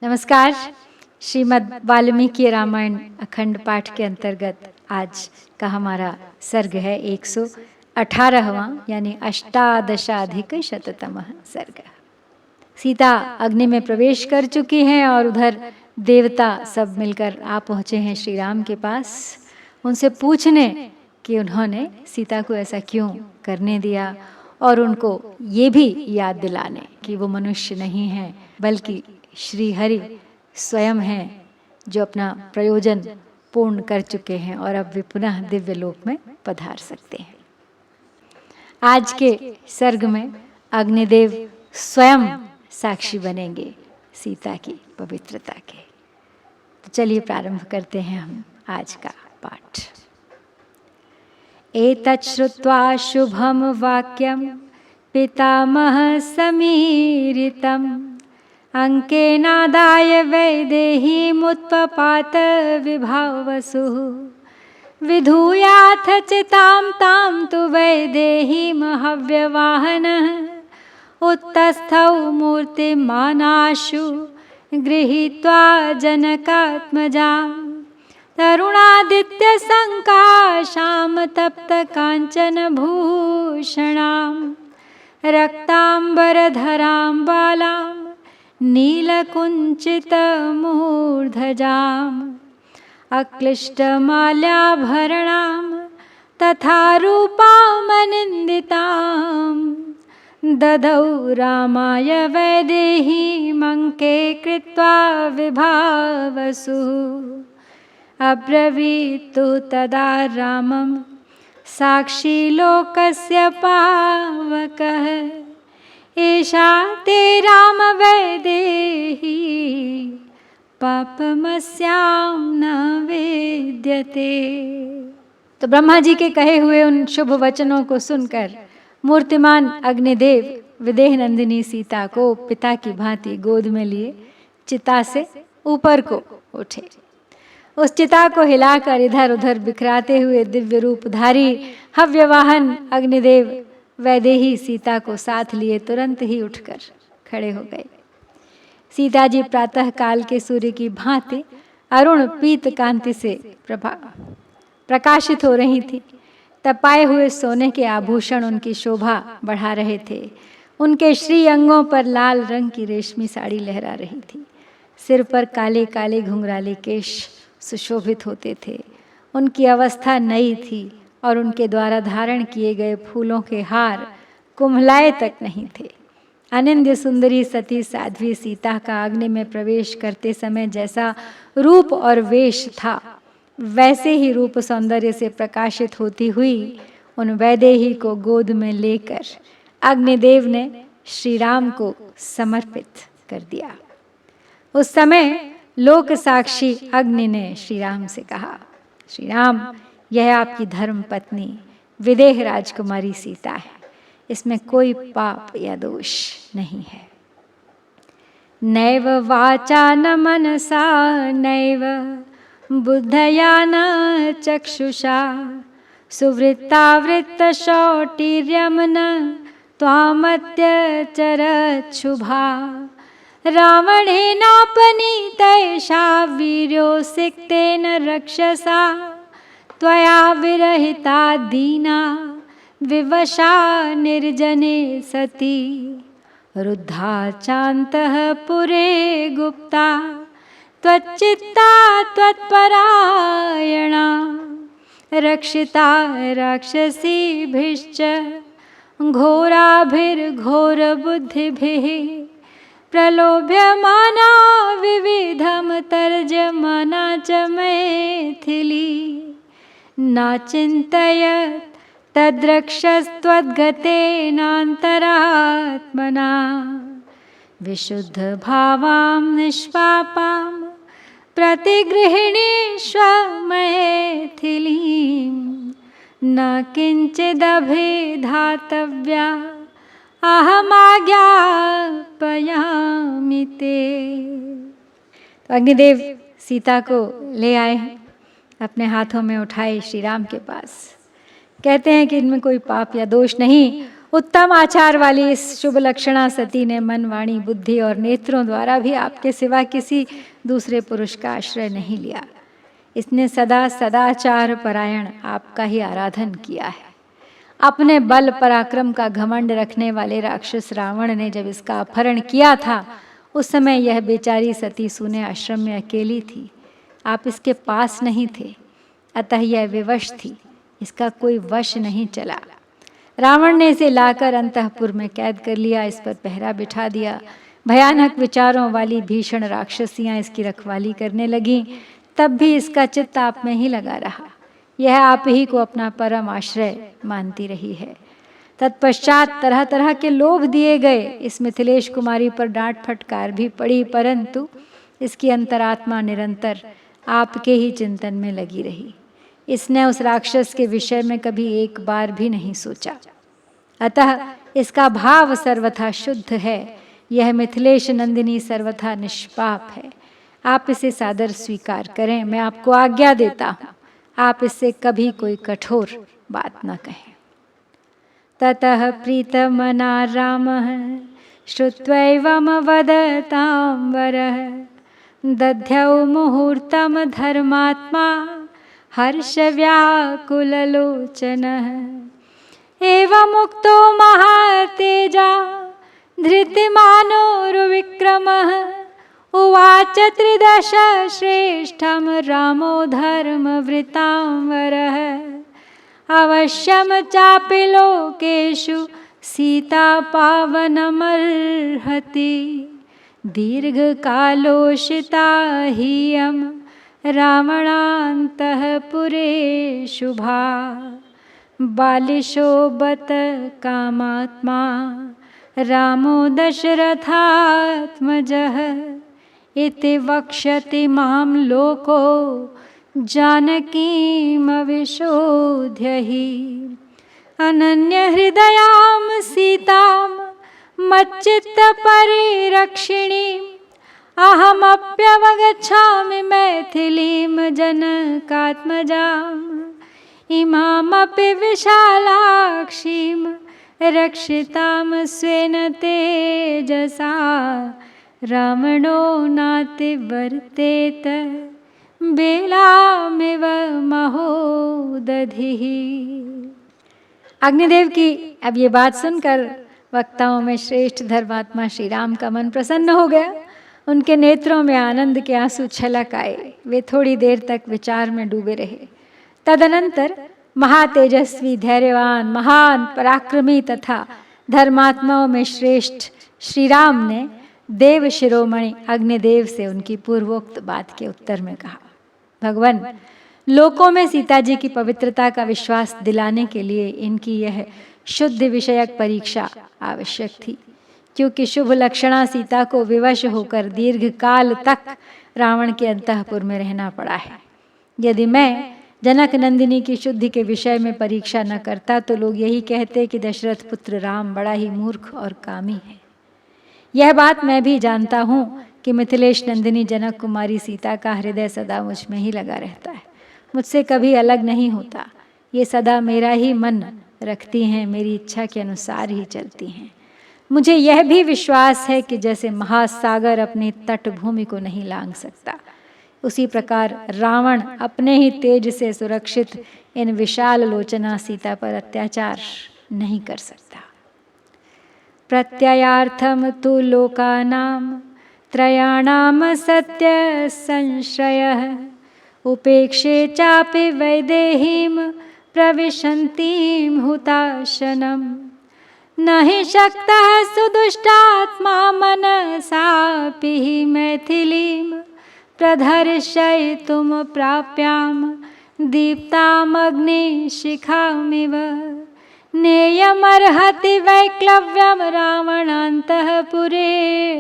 नमस्कार। श्रीमद् वाल्मीकि रामायण अखंड पाठ के अंतर्गत आज का हमारा सर्ग है 118वां यानी अष्टादशाधिकशततमः सर्ग। सीता अग्नि में प्रवेश कर चुकी हैं और उधर देवता सब मिलकर आ पहुँचे हैं श्री राम के पास उनसे पूछने कि उन्होंने सीता को ऐसा क्यों करने दिया और उनको ये भी याद दिलाने कि वो मनुष्य नहीं है बल्कि श्री हरि स्वयं हैं जो अपना प्रयोजन पूर्ण कर चुके हैं और अब वे पुनः दिव्य लोक में पधार सकते हैं। आज के सर्ग में अग्निदेव स्वयं साक्षी बनेंगे सीता की पवित्रता के। तो चलिए प्रारंभ करते हैं हम आज का पाठ। एतत् श्रुत्वा शुभम वाक्यम पितामह समीरितम् अंकेनादाय वैदेहीमुत्पपात विभावसुः विधूयाथ चितां तां तु वैदेहीमहव्यवाहनः उत्तस्थौ मूर्तिमानाशु गृहीत्वा जनकात्मजां तरुणादित्यसङ्काशां तप्तकाञ्चनभूषणां रक्ताम्बरधरां बालां नीलकुञ्चितमूर्धजाम् अक्लिष्टमाल्याभरणां तथा रूपामनिन्दितां ददौ रामाय वैदेहीमङ्के कृत्वा विभावसुः अब्रवीत्तु तदा रामं साक्षी लोकस्य पावकः एषा ते राम वैदेही पापमस्यां न वेद्यते। तो ब्रह्मा जी के कहे हुए उन शुभ वचनों को सुनकर मूर्तिमान अग्निदेव विदेह नंदिनी सीता को पिता की भांति गोद में लिए चिता से ऊपर को उठे। उस चिता को हिलाकर इधर उधर बिखराते हुए दिव्य रूपधारी हव्यवाहन अग्निदेव वैदेही सीता को साथ लिए तुरंत ही उठकर खड़े हो गए। सीता जी प्रातः काल के सूर्य की भांति अरुण पीत कांति से प्रकाशित हो रही थी। तपाए हुए सोने के आभूषण उनकी शोभा बढ़ा रहे थे। उनके श्री अंगों पर लाल रंग की रेशमी साड़ी लहरा रही थी। सिर पर काले काले घुंघराले केश सुशोभित होते थे। उनकी अवस्था नई थी और उनके द्वारा धारण किए गए फूलों के हार कुम्हलाए तक नहीं थे। अनिंद्य सुंदरी सती साध्वी सीता का अग्नि में प्रवेश करते समय जैसा रूप और वेश था वैसे ही रूप सौंदर्य से प्रकाशित होती हुई उन वैदेही को गोद में लेकर अग्निदेव ने श्री राम को समर्पित कर दिया। उस समय लोक साक्षी अग्नि ने श्री राम से कहा, श्री राम, यह आपकी धर्म पत्नी विदेह राजकुमारी सीता है। इसमें कोई पाप या दोष नहीं है। नैव वाचा न मनसा नैव बुद्धया न चक्षुषा सुवृत्तावृत्त शौटीर्यं न त्वामत्यचरत् शुभा रावणेनापनीतैषा वीर्योऽसिक्तेन रक्षसा त्वया विरहिता दीना विवशा निर्जने सती रुद्धा चान्तः पुरे गुप्ता त्वच्चित्ता त्वत्परायणा रक्षिता राक्षसीभिश्च घोराभिर्घोरबुद्धिभिः प्रलोभ्यमाना विविधं तर्जमाना च मैथिली नाचिन्तयत् तद्रक्षस्त्वद्गतेनान्तरात्मना विशुद्धभावां निष्पापां प्रतिगृहिणीष्व मैथिलीं न किञ्चिदभिधातव्या अहमाज्ञापयामि ते। अग्निदेव सीता को ले आए हैं, अपने हाथों में उठाए श्री राम के पास। कहते हैं कि इनमें कोई पाप या दोष नहीं उत्तम आचार वाली इस शुभ लक्षणा सती ने मन, वाणी, बुद्धि और नेत्रों द्वारा भी आपके सिवा किसी दूसरे पुरुष का आश्रय नहीं लिया। इसने सदा सदाचार परायण आपका ही आराधन किया है। अपने बल पराक्रम का घमंड रखने वाले राक्षस रावण ने जब इसका अपहरण किया था, उस समय यह बेचारी सती सूने आश्रम में अकेली थी। आप इसके पास नहीं थे, अतः यह विवश थी, इसका कोई वश नहीं चला। रावण ने इसे लाकर अंतःपुर में कैद कर लिया, इस पर पहरा बिठा दिया। भयानक विचारों वाली भीषण राक्षसियां इसकी रखवाली करने लगीं, तब भी इसका चित्त आप में ही लगा रहा। यह आप ही को अपना परम आश्रय मानती रही है। तत्पश्चात तरह तरह के लोभ दिए गए, इस मिथिलेश कुमारी पर डांट फटकार भी पड़ी, परंतु इसकी अंतरात्मा निरंतर आपके ही चिंतन में लगी रही। इसने उस राक्षस के विषय में कभी एक बार भी नहीं सोचा, अतः इसका भाव सर्वथा शुद्ध है। यह मिथिलेश नंदिनी सर्वथा निष्पाप है। आप इसे सादर स्वीकार करें, मैं आपको आज्ञा देता हूँ, आप इससे कभी कोई कठोर बात न कहें। ततः प्रीतमना रामः श्रुत्वैवं वदतां वरः दध्यौ मुहूर्तं धर्मात्मा हर्षव्याकुललोचनः। एवमुक्तो महातेजा धृतिमानोर्विक्रमः उवाच त्रिदश श्रेष्ठं रामो धर्मवृतां वरः। अवश्यं चापि लोकेषु सीता पावनमर्हति दीर्घकालोषिता ह्यं रावणान्तःपुरे शुभा। बालिशो बत कामात्मा रामो दशरथात्मजः इति वक्ष्यति मां लोको जानकीमविशोध्य हि। अनन्यहृदयां सीतां मच्चित्तपरिरक्षिणीम् अहमप्यवगच्छामि मैथिलीं जनकात्मजाम्। इमामपि विशालाक्षीं रक्षितां स्वेन तेजसा रावणो नातिवर्तेत बेलामिव महोदधिः। अग्निदेव की अब ये बात सुनकर वक्ताओं में श्रेष्ठ धर्मात्मा श्री राम का मन प्रसन्न हो गया। उनके नेत्रों में आनंद के आंसू छलक आए। वे थोड़ी देर तक विचार में डूबे रहे। तदनंतर महातेजस्वी, धैर्यवान, महान, पराक्रमी तथा धर्मात्माओं में श्रेष्ठ श्री राम ने देव शिरोमणि अग्निदेव से उनकी पूर्वोक्त बात के उत्तर में कहा, भगवान, लोकों में सीता जी की पवित्रता का विश्वास दिलाने के लिए इनकी यह शुद्ध विषयक परीक्षा आवश्यक थी, क्योंकि शुभ लक्षणा सीता को विवश होकर दीर्घ काल तक रावण के अंतःपुर में रहना पड़ा है। यदि मैं जनक नंदिनी की शुद्धि के विषय में परीक्षा न करता तो लोग यही कहते कि दशरथ पुत्र राम बड़ा ही मूर्ख और कामी है। यह बात मैं भी जानता हूँ कि मिथिलेश नंदिनी जनक कुमारी सीता का हृदय सदा मुझ में ही लगा रहता है, मुझसे कभी अलग नहीं होता। ये सदा मेरा ही मन रखती हैं, मेरी इच्छा के अनुसार ही चलती हैं। मुझे यह भी विश्वास है कि जैसे महासागर अपनी तटभूमि को नहीं लांघ सकता, उसी प्रकार रावण अपने ही तेज से सुरक्षित इन विशाल लोचना सीता पर अत्याचार नहीं कर सकता। प्रत्ययार्थम तु लोकानां त्रयाणां सत्य संश्रयः उपेक्षे चापि वैदेहीं प्रविशन्तीं हुताशनम्। न हि शक्तः सुदुष्टात्मा मनसापि हि मैथिलीं प्रदर्शयितुं प्राप्यां दीप्तामग्निशिखामिव। नेयमर्हति वैक्लव्यं रावणान्तःपुरे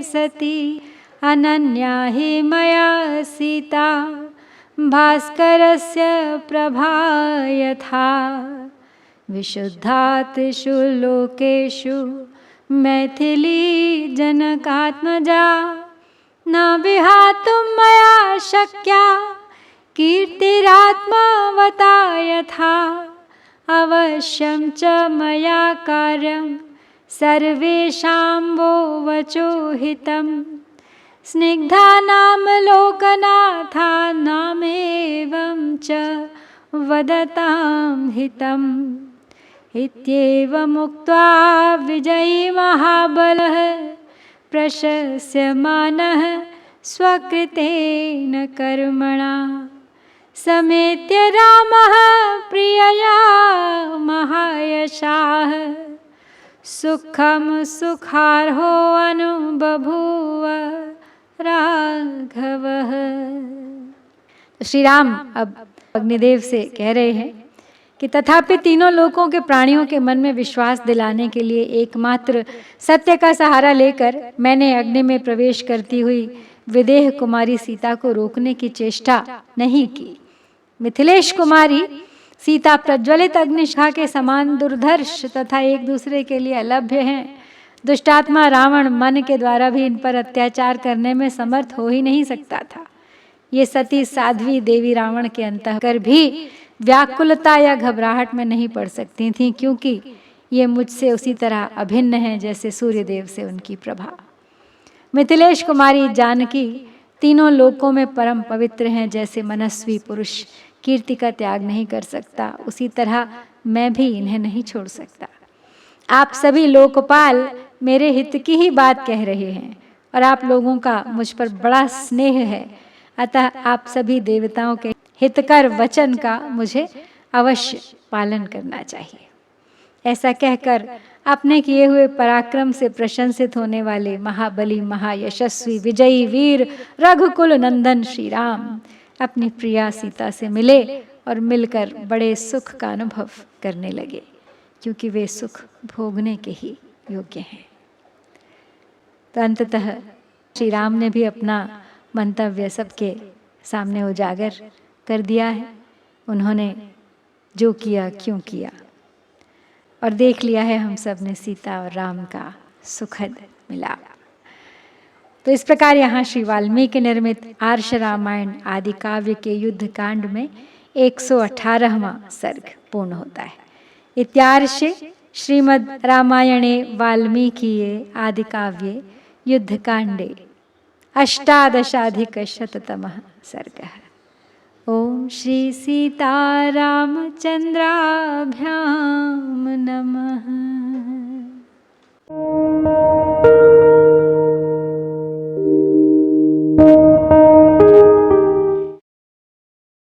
सति अनन्या हि मया सीता भास्करस्य प्रभा यथा। विशुद्धातिषु लोकेषु मैथिली जनकात्मजा न विहातुं मया शक्या कीर्तिरात्मावता यथा। अवश्यं च मया कार्यं सर्वेषां वो वचो हितं स्निग्धानां लोकनाथानामेवं च वदतां हितम् इत्येवमुक्त्वा विजयी महाबलः प्रशस्यमानः स्वकृतेन कर्मणा समेत्य रामः प्रियया महायशाः सुखम सुखार्हो अनुभूव राघवः। श्री राम अब अग्निदेव से कह रहे हैं कि तथापि तीनों लोकों के प्राणियों के मन में विश्वास दिलाने के लिए एकमात्र सत्य का सहारा लेकर मैंने अग्नि में प्रवेश करती हुई विदेह कुमारी सीता को रोकने की चेष्टा नहीं की। मिथिलेश कुमारी सीता प्रज्वलित अग्निशिखा के समान दुर्धर्ष तथा एक दूसरे के लिए अलभ्य हैं। दुष्टात्मा रावण मन के द्वारा भी इन पर अत्याचार करने में समर्थ हो ही नहीं सकता था। ये सती साध्वी देवी रावण के अंतःकर भी व्याकुलता या घबराहट में नहीं पड़ सकती थीं, क्योंकि ये मुझसे उसी तरह अभिन्न हैं जैसे सूर्यदेव से उनकी प्रभा। मिथिलेश कुमारी जानकी तीनों लोकों में परम पवित्र हैं। जैसे मनस्वी पुरुष कीर्ति का त्याग नहीं कर सकता, उसी तरह मैं भी इन्हें नहीं छोड़ सकता। आप सभी लोकपाल मेरे हित की ही बात कह रहे हैं और आप लोगों का मुझ पर बड़ा स्नेह है, अतः आप सभी देवताओं के हितकर वचन का मुझे अवश्य पालन करना चाहिए। ऐसा कहकर अपने किए हुए पराक्रम से प्रशंसित होने वाले महाबली महायशस्वी विजयी वीर रघुकुल नंदन श्री राम अपनी प्रिया सीता से मिले और मिलकर बड़े सुख का अनुभव करने लगे, क्योंकि वे सुख भोगने के ही योग्य हैं। तो अंततः श्री राम ने भी अपना मंतव्य सबके सामने उजागर कर दिया है। उन्होंने जो किया क्यों किया और देख लिया है हम सब ने सीता और राम का सुखद मिलाप। तो इस प्रकार यहाँ श्री वाल्मीकि निर्मित आर्ष रामायण आदि काव्य के युद्ध कांड में 118वां सर्ग पूर्ण होता है। इत्यार्षे श्रीमद् रामायणे वाल्मीकिये आदि काव्ये युद्ध कांडे 18अधिकशततमः सर्गः। ओम श्री सीतारामचंद्राभ्यां नमः।